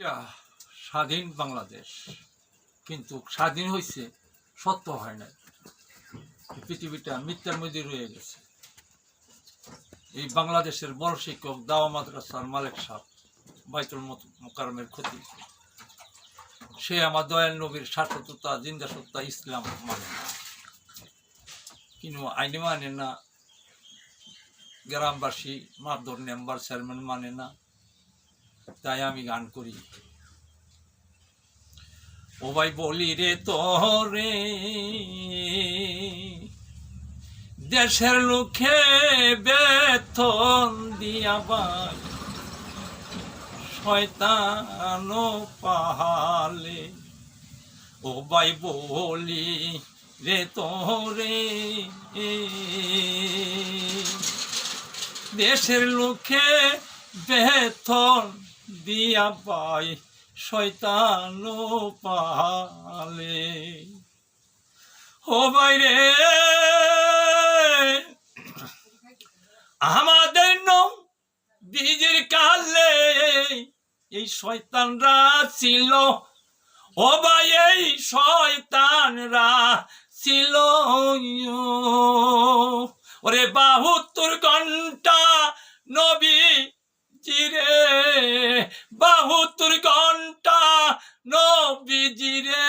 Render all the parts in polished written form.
এটা স্বাধীন বাংলাদেশ, কিন্তু স্বাধীন হয়েছে সত্য হয় না। পৃথিবীটা মিথ্যার মধ্যে রয়ে গেছে। এই বাংলাদেশের বড় শিক্ষক দাওয়া মাদ্রাসার মালিক সাহেব বাইতুল মোকাররমের ক্ষতি, সে আমার দয়াল নবীর শাশ্বততা, জিন্দা সত্তা, ইসলাম মানে না, কিন্তু আইনে মানে না, গ্রামবাসী মারধর মেম্বার চেয়ারম্যান মানে না। তাই আমি গান করি, ও ভাই বলি রে তোরে দেশের লোকে বেতন দিয়া ভাই শয়তান পাহালে, ও ভাই বলি রে তোরে দেশের লোকে বেতন দিয়া ভাই শয়তান পালে, ও ভাই রে আমাদের বীজের কালে এই শয়তানরা ছিল, ও ভাই এই শয়তানরা ছিল। ওরে 72 ঘন্টা নবী জিরে, 72 ঘন্টা নবীজিরে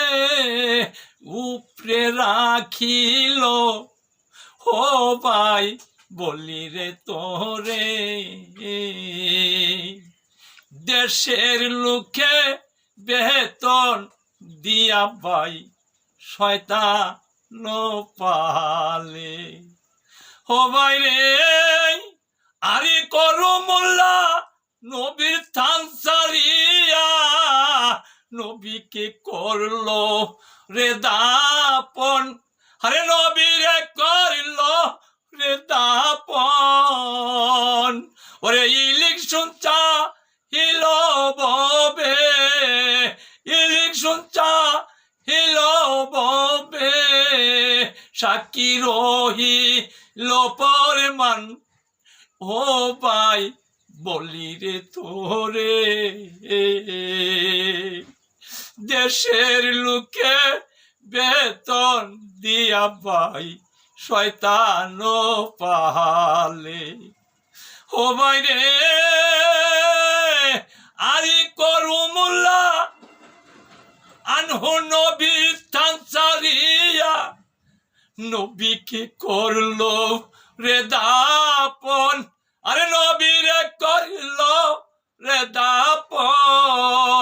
উপরে রাখিল, ও ভাই বলি রে তোরে দেশের লোকে বেতন দিয়া ভাই শয়তান পালে, ও ভাই রে আরে করো মোল্লা নবীর থান সারিয়া নবীকে করলো রে দাপন, আরে নবীরে করলো রে দাপন। ওরে ইলেকশন চা হিল ববে, ইলেকশন চা হিল ববে, সাক্ষী রহিল পরমান, ও ভাই বলি রে তোরে দেশের লোকে বেতন দিয়া ভাই শয়তান পালে, ও ভাই রে আরি করু মোল্লা আনহু নবীর থান সারিয়া নবীকে করলো রে দাপন, আরে নবীরে করলো রে দাপন।